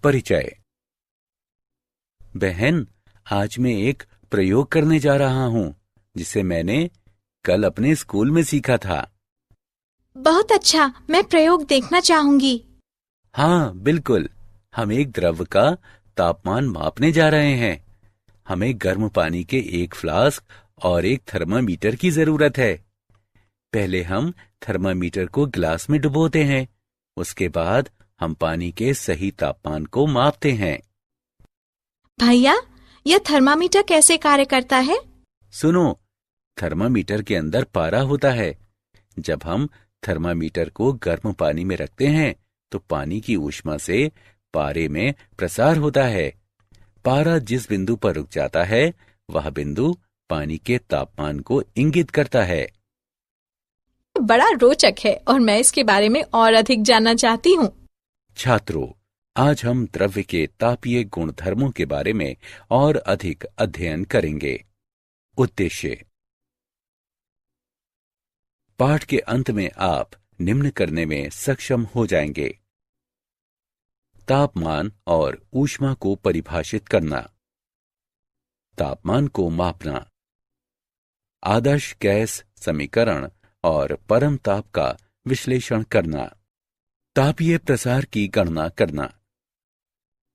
परिचय। बहन, आज मैं एक प्रयोग करने जा रहा हूं जिसे मैंने कल अपने स्कूल में सीखा था। बहुत अच्छा, मैं प्रयोग देखना चाहूंगी। हाँ बिल्कुल, हम एक द्रव का तापमान मापने जा रहे हैं। हमें गर्म पानी के एक फ्लास्क और एक थर्मामीटर की जरूरत है। पहले हम थर्मामीटर को गिलास में डुबोते हैं। उसके बाद हम पानी के सही तापमान को मापते हैं। भैया, यह थर्मामीटर कैसे कार्य करता है? सुनो, थर्मामीटर के अंदर पारा होता है। जब हम थर्मामीटर को गर्म पानी में रखते हैं तो पानी की ऊष्मा से पारे में प्रसार होता है। पारा जिस बिंदु पर रुक जाता है वह बिंदु पानी के तापमान को इंगित करता है। बड़ा रोचक है और मैं इसके बारे में और अधिक जानना चाहती हूँ। छात्रों, आज हम द्रव्य के तापीय गुणधर्मों के बारे में और अधिक अध्ययन करेंगे। उद्देश्य: पाठ के अंत में आप निम्न करने में सक्षम हो जाएंगे। तापमान और ऊष्मा को परिभाषित करना, तापमान को मापना, आदर्श गैस समीकरण और परम ताप का विश्लेषण करना, तापीय प्रसार की गणना करना,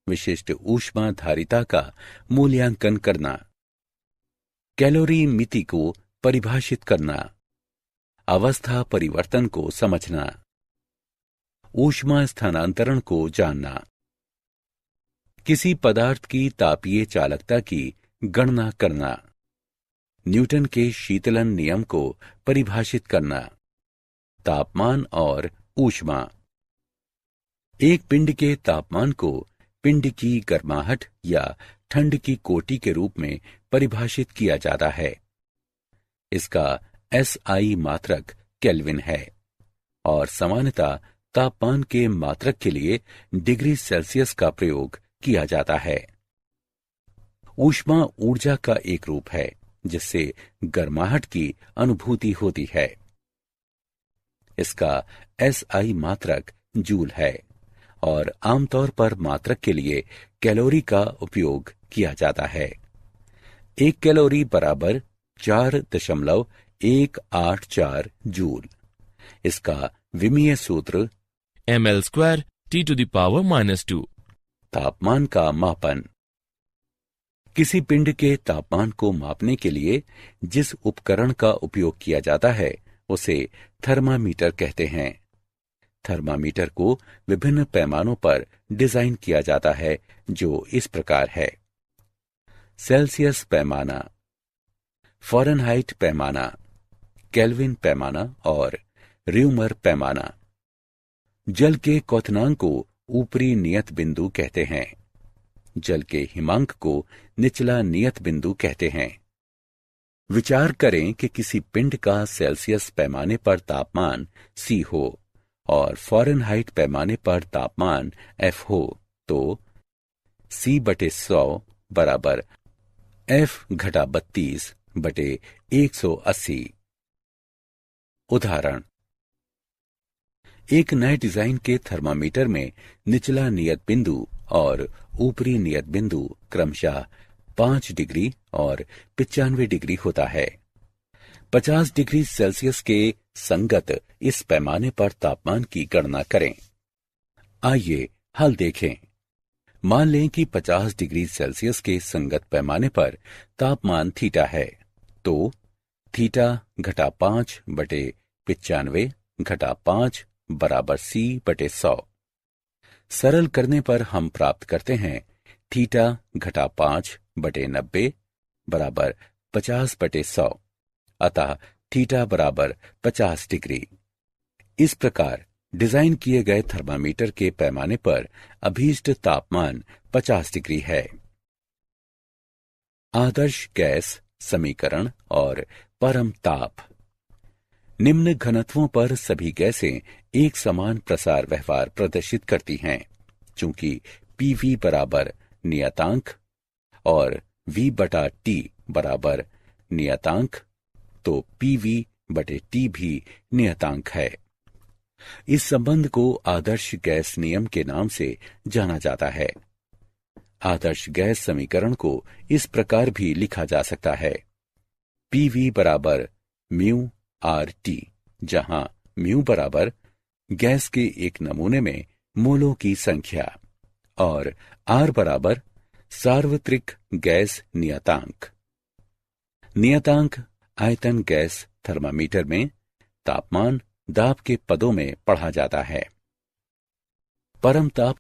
विशिष्ट ऊष्मा धारिता का मूल्यांकन करना, कैलोरी मिति को परिभाषित करना, अवस्था परिवर्तन को समझना, ऊष्मा स्थानांतरण को जानना, किसी पदार्थ की तापीय चालकता की गणना करना, न्यूटन के शीतलन नियम को परिभाषित करना, तापमान और ऊष्मा। एक पिंड के तापमान को पिंड की गर्माहट या ठंड की कोटि के रूप में परिभाषित किया जाता है। इसका SI मात्रक केल्विन है और सामान्यतः तापमान के मात्रक के लिए डिग्री सेल्सियस का प्रयोग किया जाता है। ऊष्मा ऊर्जा का एक रूप है जिससे गर्माहट की अनुभूति होती है। इसका SI मात्रक जूल है और आमतौर पर मात्रक के लिए कैलोरी का उपयोग किया जाता है। 1 कैलोरी बराबर 4.184 जूल। इसका विमीय सूत्र ml² T⁻⁻²। तापमान का मापन। किसी पिंड के तापमान को मापने के लिए जिस उपकरण का उपयोग किया जाता है उसे थर्मामीटर कहते हैं। थर्मामीटर को विभिन्न पैमानों पर डिजाइन किया जाता है जो इस प्रकार है: सेल्सियस पैमाना, फ़ारेनहाइट पैमाना, केल्विन पैमाना और र्यूमर पैमाना। जल के क्वथनांक को ऊपरी नियत बिंदु कहते हैं। जल के हिमांक को निचला नियत बिंदु कहते हैं। विचार करें कि किसी पिंड का सेल्सियस पैमाने पर तापमान C हो और फ़ारेनहाइट पैमाने पर तापमान F हो तो C/100 बराबर F-32/180। उदाहरण: एक नए डिजाइन के थर्मामीटर में निचला नियत बिंदु और ऊपरी नियत बिंदु क्रमशः 5 डिग्री और 95 डिग्री होता है। 50 डिग्री सेल्सियस के संगत इस पैमाने पर तापमान की गणना करें। आइए हल देखें। मान लें कि 50 डिग्री सेल्सियस के संगत पैमाने पर तापमान थीटा है तो θ-5/95 बराबर C/100। सरल करने पर हम प्राप्त करते हैं θ-5/90 बराबर 50/100, अतः थीटा बराबर 50 डिग्री। इस प्रकार डिजाइन किए गए थर्मामीटर के पैमाने पर अभीष्ट तापमान 50 डिग्री है। आदर्श गैस समीकरण और परम ताप। निम्न घनत्वों पर सभी गैसें एक समान प्रसार व्यवहार प्रदर्शित करती हैं। चूंकि PV बराबर नियतांक और V/T बराबर नियतांक तो PV/T भी नियतांक है। इस संबंध को आदर्श गैस नियम के नाम से जाना जाता है। आदर्श गैस समीकरण को इस प्रकार भी लिखा जा सकता है, PV बराबर म्यू आर टी, जहां म्यू बराबर गैस के एक नमूने में मोलों की संख्या और आर बराबर सार्वत्रिक गैस नियतांक। नियतांक आयतन गैस थर्मामीटर में तापमान दाब के पदों में पढ़ा जाता है। परम ताप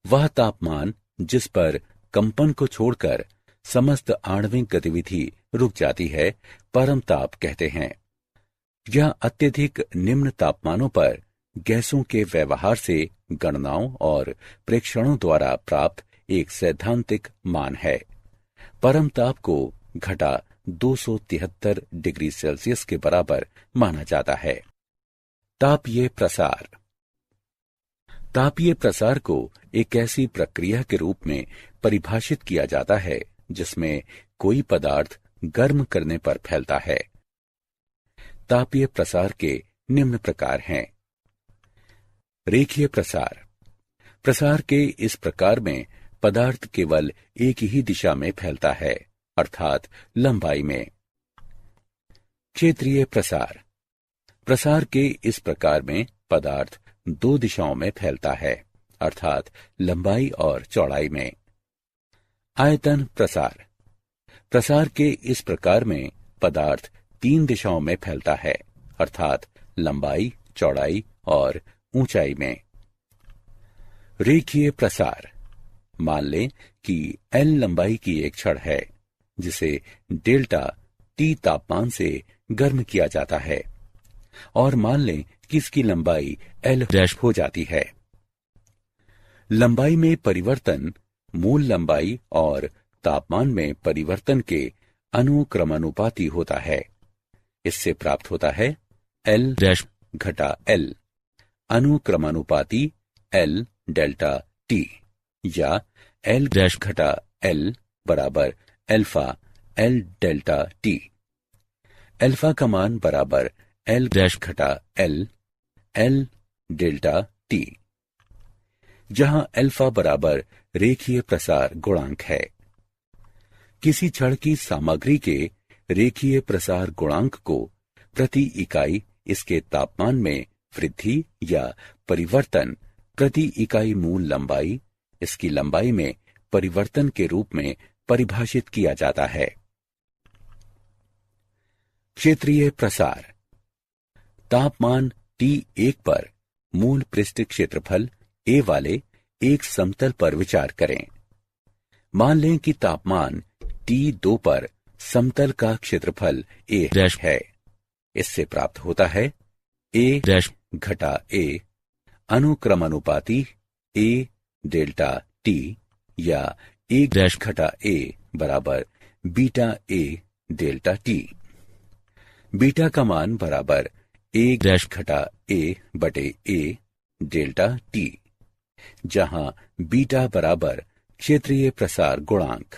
वह तापमान जिस पर कंपन को छोड़कर समस्त आणविक गतिविधि रुक जाती है, परम ताप कहते हैं। यह अत्यधिक निम्न तापमानों पर गैसों के व्यवहार से गणनाओं और प्रेक्षणों द्वारा प्राप्त एक सैद्धांतिक मान है। परम ताप को घटा 273 डिग्री सेल्सियस के बराबर माना जाता है। तापीय प्रसार। तापीय प्रसार को एक ऐसी प्रक्रिया के रूप में परिभाषित किया जाता है जिसमें कोई पदार्थ गर्म करने पर फैलता है। तापीय प्रसार के निम्न प्रकार हैं। रेखीय प्रसार। प्रसार के इस प्रकार में पदार्थ केवल एक ही दिशा में फैलता है, अर्थात लंबाई में। क्षेत्रीय प्रसार। प्रसार के इस प्रकार में पदार्थ दो दिशाओं में फैलता है, अर्थात लंबाई और चौड़ाई में। आयतन प्रसार। प्रसार के इस प्रकार में पदार्थ तीन दिशाओं में फैलता है, अर्थात लंबाई, चौड़ाई और ऊंचाई में। रेखीय प्रसार। मान लें कि L लंबाई की एक छड़ है जिसे डेल्टा T तापमान से गर्म किया जाता है, और मान लें कि इसकी लंबाई L हो जाती है। लंबाई में परिवर्तन मूल लंबाई और तापमान में परिवर्तन के अनुक्रमानुपाती होता है। इससे प्राप्त होता है L घटा L अनुक्रमानुपाती L डेल्टा T, या L घटा L बराबर alpha L delta T। Alpha का मान बराबर L घटा L डेल्टा T, जहां अल्फा बराबर रेखीय प्रसार गुणांक है। किसी छड़ की सामग्री के रेखीय प्रसार गुणांक को प्रति इकाई इसके तापमान में वृद्धि या परिवर्तन प्रति इकाई मूल लंबाई इसकी लंबाई में परिवर्तन के रूप में परिभाषित किया जाता है। क्षेत्रीय प्रसार। तापमान T1 पर मूल पृष्ठ क्षेत्रफल A वाले एक समतल पर विचार करें। मान लें कि तापमान T2 पर समतल का क्षेत्रफल A है। इससे प्राप्त होता है A घटा A अनुक्रमानुपाती A डेल्टा T, या A घटा A बराबर beta A delta T। Beta का मान बराबर A घटा A बटे A डेल्टा T, जहां बीटा बराबर क्षेत्रीय प्रसार गुणांक।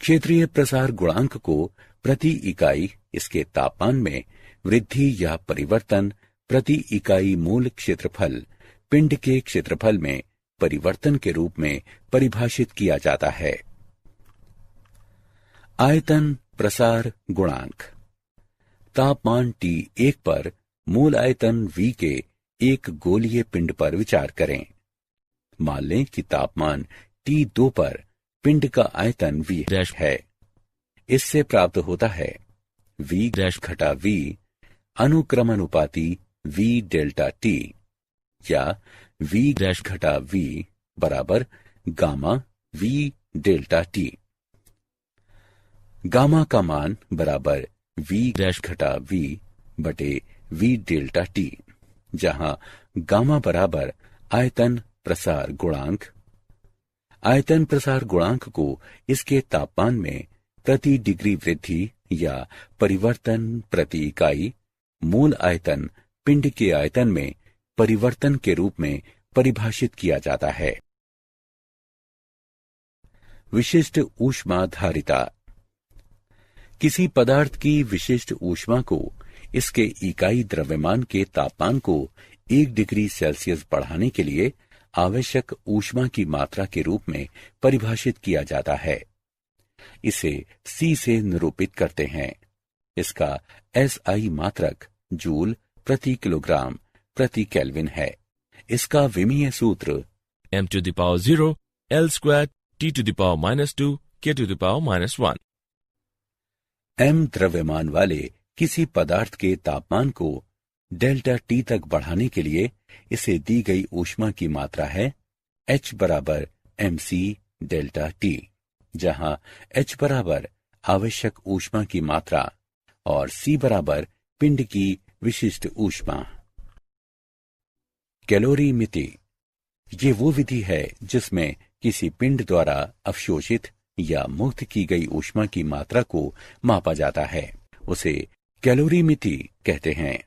क्षेत्रीय प्रसार गुणांक को प्रति इकाई इसके तापमान में वृद्धि या परिवर्तन प्रति इकाई मूल क्षेत्रफल पिंड के क्षेत्रफल में परिवर्तन के रूप में परिभाषित किया जाता है। आयतन प्रसार गुणांक। तापमान T1 पर मूल आयतन V के एक गोलीय पिंड पर विचार करें। मान लें कि तापमान T2 पर पिंड का आयतन V है। इससे प्राप्त होता है V घटा V अनुक्रमानुपाती V डेल्टा T, या V घटा V बराबर gamma V delta T। Gamma का मान बराबर V घटा V बटे V डेल्टा T, जहां गामा बराबर आयतन प्रसार गुणांक। आयतन प्रसार गुणांक को इसके तापमान में प्रति डिग्री वृद्धि या परिवर्तन प्रति इकाई मूल आयतन पिंड के आयतन में परिवर्तन के रूप में परिभाषित किया जाता है। विशिष्ट ऊष्मा धारिता। किसी पदार्थ की विशिष्ट ऊष्मा को इसके इकाई द्रव्यमान के तापमान को 1 डिग्री सेल्सियस बढ़ाने के लिए आवश्यक ऊष्मा की मात्रा के रूप में परिभाषित किया जाता है। इसे C से निरूपित करते हैं। इसका SI मात्रक जूल प्रति किलोग्राम प्रति केल्विन है। इसका विमीय सूत्र m to the power 0 L square T to the power minus 2 K to the power minus 1. m द्रव्यमान वाले किसी पदार्थ के तापमान को डेल्टा T तक बढ़ाने के लिए इसे दी गई ऊष्मा की मात्रा है H बराबर mc डेल्टा T, जहां H बराबर आवश्यक ऊष्मा की मात्रा और C बराबर पिंड की विशिष्ट ऊष्मा। कैलोरी मिति, ये वो विधि है जिसमें किसी पिंड द्वारा अवशोषित या मुक्त की गई ऊष्मा की मात्रा को मापा जाता है। उसे कैलोरी मिति कहते हैं।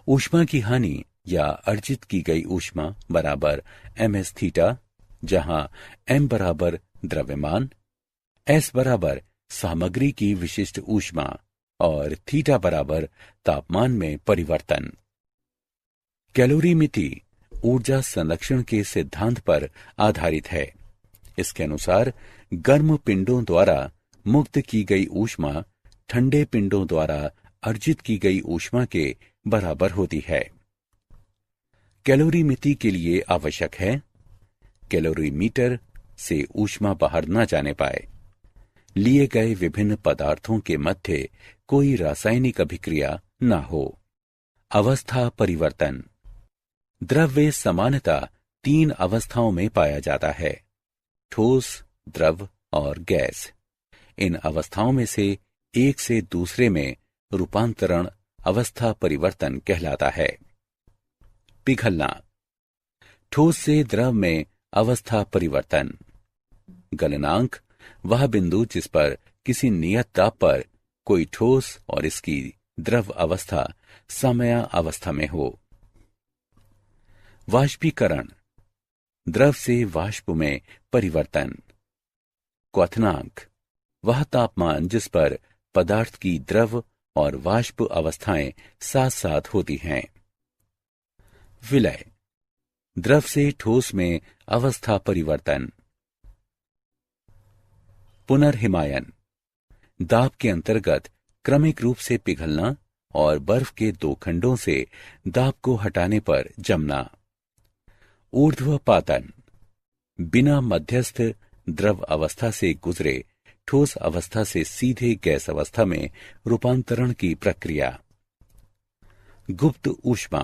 ऊष्मा की हानि या अर्जित की गई ऊष्मा बराबर ms थीटा, जहां m बराबर द्रव्यमान, s बराबर सामग्री की विशिष्ट ऊष्मा और थीटा बराबर तापमान में परिवर्तन। कैलोरी मिति ऊर्जा संरक्षण के सिद्धांत पर आधारित है। इसके अनुसार गर्म पिंडों द्वारा मुक्त की गई ऊष्मा ठंडे पिंडों द्वारा अर्जित की गई ऊष्मा के बराबर होती है। कैलोरी मिति के लिए आवश्यक है कैलोरीमीटर से ऊष्मा बाहर न जाने पाए, लिए गए विभिन्न पदार्थों के मध्य कोई रासायनिक अभिक्रिया न हो। अवस्था परिवर्तन, द्रव्य सामान्यतः 3 अवस्थाओं में पाया जाता है, ठोस, द्रव और गैस। इन अवस्थाओं में से एक से दूसरे में रूपांतरण अवस्था परिवर्तन कहलाता है। पिघलना, ठोस से द्रव में अवस्था परिवर्तन। गलनांक, वह बिंदु जिस पर किसी नियत ताप पर कोई ठोस और इसकी द्रव अवस्था समया अवस्था में हो। वाष्पीकरण, द्रव से वाष्प में परिवर्तन। क्वथनांक, वह तापमान जिस पर पदार्थ की द्रव और वाष्प अवस्थाएं साथ साथ होती हैं। विलय, द्रव से ठोस में अवस्था परिवर्तन। पुनर्हिमायन, दाब के अंतर्गत क्रमिक रूप से पिघलना और बर्फ के 2 खंडों से दाब को हटाने पर जमना। ऊर्ध्वपातन, बिना मध्यस्थ द्रव अवस्था से गुजरे ठोस अवस्था से सीधे गैस अवस्था में रूपांतरण की प्रक्रिया। गुप्त ऊष्मा,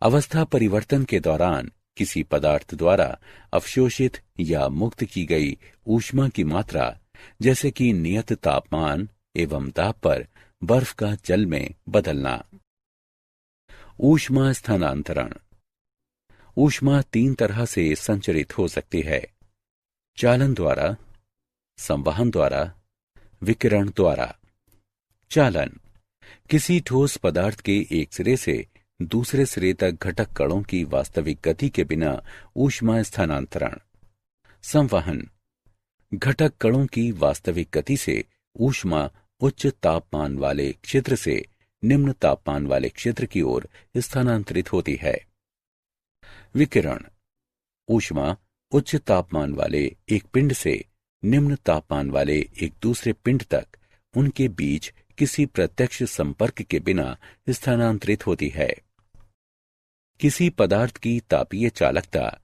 अवस्था परिवर्तन के दौरान किसी पदार्थ द्वारा अवशोषित या मुक्त की गई ऊष्मा की मात्रा, जैसे कि नियत तापमान एवं दाब पर बर्फ का जल में बदलना। ऊष्मा स्थानांतरण, ऊष्मा 3 तरह से संचरित हो सकती है, चालन द्वारा, संवहन द्वारा, विकिरण द्वारा। चालन, किसी ठोस पदार्थ के एक सिरे से दूसरे सिरे तक घटक कणों की वास्तविक गति के बिना ऊष्मा स्थानांतरण। संवहन, घटक कणों की वास्तविक गति से ऊष्मा उच्च तापमान वाले क्षेत्र से निम्न तापमान वाले क्षेत्र की ओर स्थानांतरित होती है। विकिरण, ऊष्मा उच्च तापमान वाले एक पिंड से निम्न तापमान वाले एक दूसरे पिंड तक उनके बीच किसी प्रत्यक्ष संपर्क के बिना स्थानांतरित होती है। किसी पदार्थ की तापीय चालकता,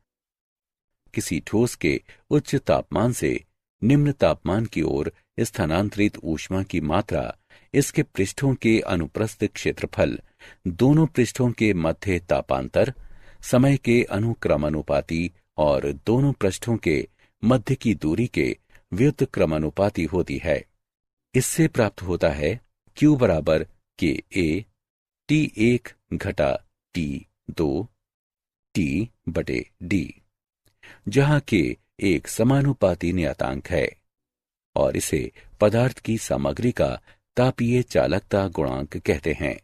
किसी ठोस के उच्च तापमान से निम्न तापमान की ओर स्थानांतरित ऊष्मा की मात्रा इसके पृष्ठों के अनुप्रस्थ क्षेत्रफल, दोनों पृष्ठों के मध्य तापांतर, समय के अनुक्रमानुपाती और दोनों पृष्ठों के मध्य की दूरी के व्युत्क्रमानुपाती होती है। इससे प्राप्त होता है Q बराबर KA T1 घटा T2 T बटे D, जहां K एक समानुपाती नियतांक है और इसे पदार्थ की सामग्री का तापीय चालकता गुणांक कहते हैं।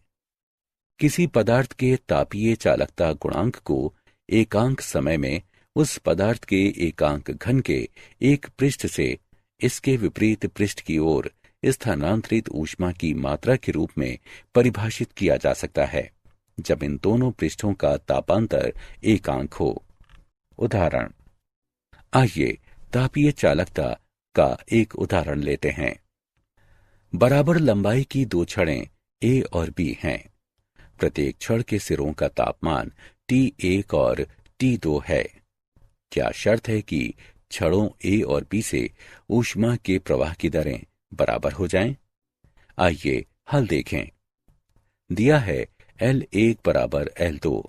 किसी पदार्थ के तापीय चालकता गुणांक को एकांक समय में उस पदार्थ के एकांक घन के एक पृष्ठ से इसके विपरीत पृष्ठ की ओर स्थानांतरित ऊष्मा की मात्रा के रूप में परिभाषित किया जा सकता है जब इन दोनों पृष्ठों का तापांतर एकांक हो। उदाहरण, आइए तापीय चालकता का एक उदाहरण लेते हैं। बराबर लंबाई की दो छड़ें A और B हैं। प्रत्येक छड़ के सिरों का तापमान T1 और T2 है। क्या शर्त है कि छड़ों A और B से ऊष्मा के प्रवाह की दरें बराबर हो जाएं? आइए हल देखें। दिया है L1 बराबर L2।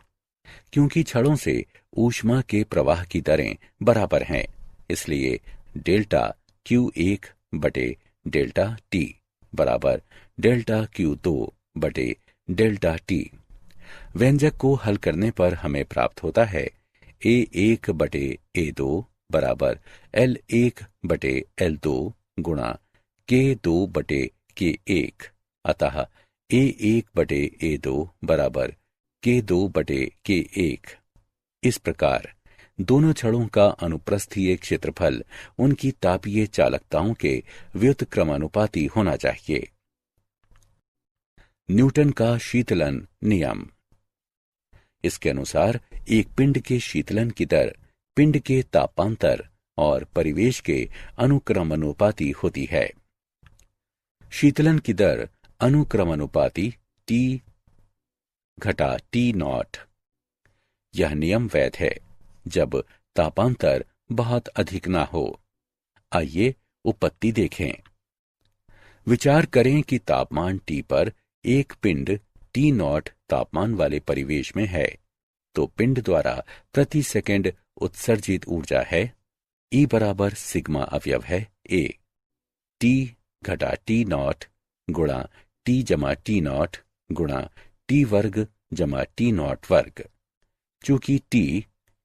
क्योंकि छड़ों से ऊष्मा के प्रवाह की दरें बराबर हैं, इसलिए डेल्टा Q1 बटे डेल्टा T बराबर डेल्टा Q2 बटे डेल्टा T। व्यंजक को हल करने पर हमें प्राप्त होता है A1 बटे A2 बराबर L1 बटे L2 गुणा K2 बटे K1। अतः A1 बटे A2 बराबर K2 बटे K1। इस प्रकार दोनों छड़ों का अनुप्रस्थीय क्षेत्रफल उनकी तापीय चालकताओं के व्युत्क्रमानुपाती होना चाहिए। न्यूटन का शीतलन नियम। इसके अनुसार एक पिंड के शीतलन की दर पिंड के तापांतर और परिवेश के अनुक्रमानुपाती होती है। शीतलन की दर अनुक्रमानुपाती T घटा T0। यह नियम वैध है जब तापांतर बहुत अधिक ना हो। आइए उपपत्ति देखें। विचार करें कि तापमान T पर एक पिंड T0 तापमान वाले परिवेश में है, तो पिंड द्वारा प्रति सेकंड उत्सर्जित ऊर्जा है E बराबर सिग्मा अवयव है A T घटा T0 गुणा T जमा T0 गुणा T वर्ग जमा T0 वर्ग। चूंकि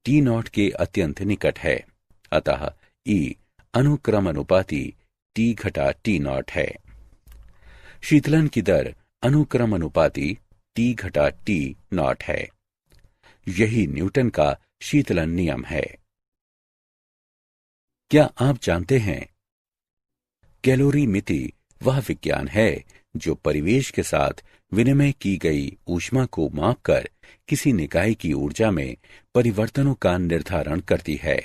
T0 के अत्यंत निकट है, अतः E अनुक्रमानुपाती T घटा T0 है। शीतलन की दर अनुक्रमानुपाती T घटा T0 है। यही न्यूटन का शीतलन नियम है। क्या आप जानते हैं, कैलोरीमिति वह विज्ञान है जो परिवेश के साथ विनिमय की गई ऊष्मा को मापकर किसी निकाय की ऊर्जा में परिवर्तनों का निर्धारण करती है।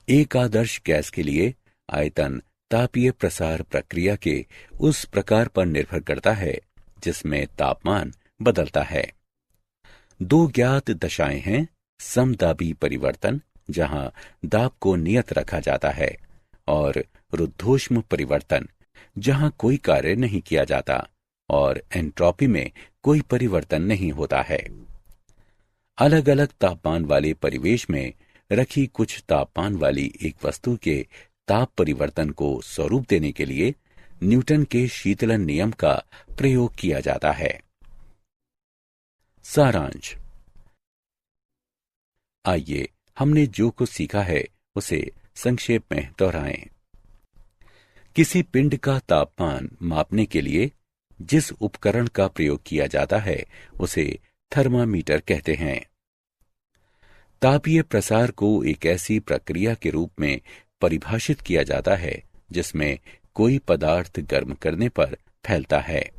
एक आदर्श गैस के लिए आयतन तापीय प्रसार प्रक्रिया के उस प्रकार पर निर्भर करता है जिसमें तापमान बदलता है। दो ज्ञात दशाएं हैं, समदाबी परिवर्तन जहां दाब को नियत रखा जाता है और रुद्धोष्म परिवर्तन जहां कोई कार्य नहीं किया जाता और एंट्रोपी में कोई परिवर्तन नहीं होता है। अलग अलग तापमान वाले परिवेश में रखी कुछ तापमान वाली एक वस्तु के ताप परिवर्तन को स्वरूप देने के लिए न्यूटन के शीतलन नियम का प्रयोग किया जाता है। सारांश। आइए हमने जो कुछ सीखा है उसे संक्षेप में दोहराएं। किसी पिंड का तापमान मापने के लिए जिस उपकरण का प्रयोग किया जाता है उसे थर्मामीटर कहते हैं। तापीय प्रसार को एक ऐसी प्रक्रिया के रूप में परिभाषित किया जाता है जिसमें कोई पदार्थ गर्म करने पर फैलता है।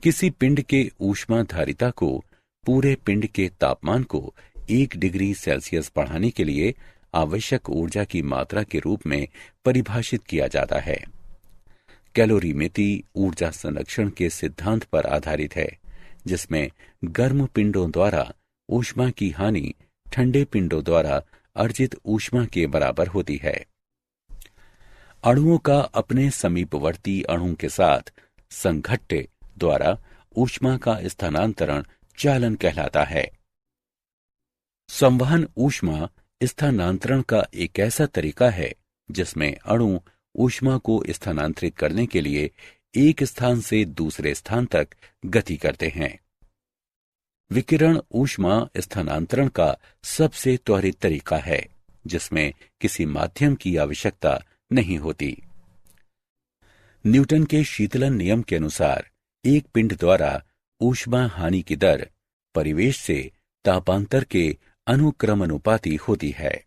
किसी पिंड के ऊष्माधारिता को पूरे पिंड के तापमान को 1 डिग्री सेल्सियस बढ़ाने के लिए आवश्यक ऊर्जा की मात्रा के रूप में परिभाषित किया जाता है। कैलोरीमिति ऊर्जा संरक्षण के सिद्धांत पर आधारित है, जिसमें गर्म पिंडों द्वारा ऊष्मा की हानि ठंडे पिंडों द्वारा अर्जित ऊष्मा के बराबर होती है। अणुओं का अपने समीपवर्ती अणु के साथ संघट्ट द्वारा ऊष्मा का स्थानांतरण चालन कहलाता है। संवहन ऊष्मा स्थानांतरण का एक ऐसा तरीका है जिसमें अणु ऊष्मा को स्थानांतरित करने के लिए एक स्थान से दूसरे स्थान तक गति करते हैं। विकिरण ऊष्मा स्थानांतरण का सबसे त्वरित तरीका है जिसमें किसी माध्यम की आवश्यकता नहीं होती। न्यूटन के शीतलन नियम के अनुसार एक पिंड द्वारा ऊष्मा हानि की दर परिवेश से तापांतर के अनुक्रमानुपाती होती है।